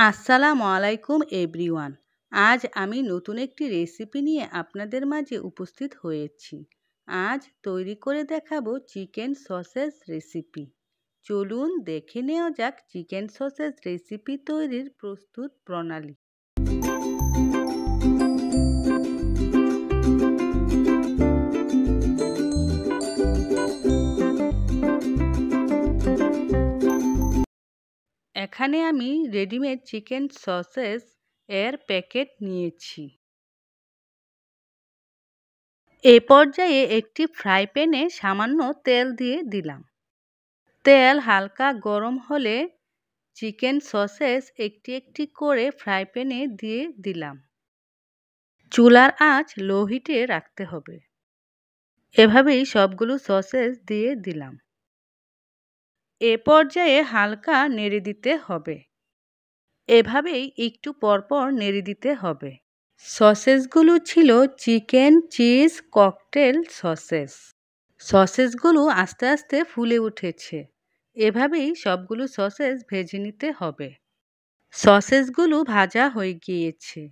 আসসালামু আলাইকুম এভরিওয়ান। আজ আমি নতুন একটি রেসিপি নিয়ে আপনাদের মাঝে উপস্থিত হয়েছি। আজ তৈরি করে দেখাবো চিকেন সসেজ রেসিপি। চলুন দেখে নেওয়া যাক চিকেন সসেজ রেসিপি তৈরির প্রস্তুত প্রণালী। এখানে আমি রেডিমেড চিকেন সসেজ এর প্যাকেট নিয়েছি। এ পর্যায়ে একটি ফ্রাই প্যানে সামান্য তেল দিয়ে দিলাম। তেল হালকা গরম হলে চিকেন সসেজ একটি একটি করে ফ্রাই প্যানে দিয়ে দিলাম। চুলার আঁচ লো হিটে রাখতে হবে। এভাবেই সবগুলো সসেজ দিয়ে দিলাম। এ পর্যায়ে হালকা নেড়ে দিতে হবে। এভাবেই একটু পরপর নেড়ে দিতে হবে। সসেজগুলো ছিল চিকেন চিজ ককটেল সসেজ। সসেজগুলো আস্তে আস্তে ফুলে উঠেছে। এভাবেই সবগুলো সসেজ ভেজে নিতে হবে। সসেজগুলো ভাজা হয়ে গিয়েছে।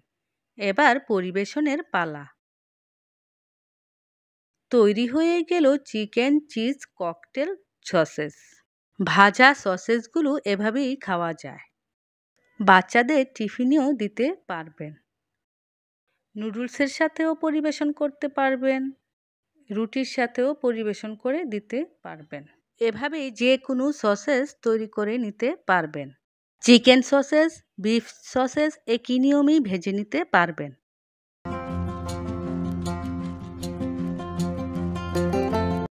এবার পরিবেশনের পালা। তৈরি হয়ে গেল চিকেন চিজ ককটেল সসেজ। ভাজা সসেজগুলো এভাবেই খাওয়া যায়। বাচ্চাদের টিফিনেও দিতে পারবেন। নুডলসের সাথেও পরিবেশন করতে পারবেন। রুটির সাথেও পরিবেশন করে দিতে পারবেন। এভাবেই যে কোনো সসেজ তৈরি করে নিতে পারবেন। চিকেন সসেজ, বিফ সসেজ একই নিয়মেই ভেজে নিতে পারবেন।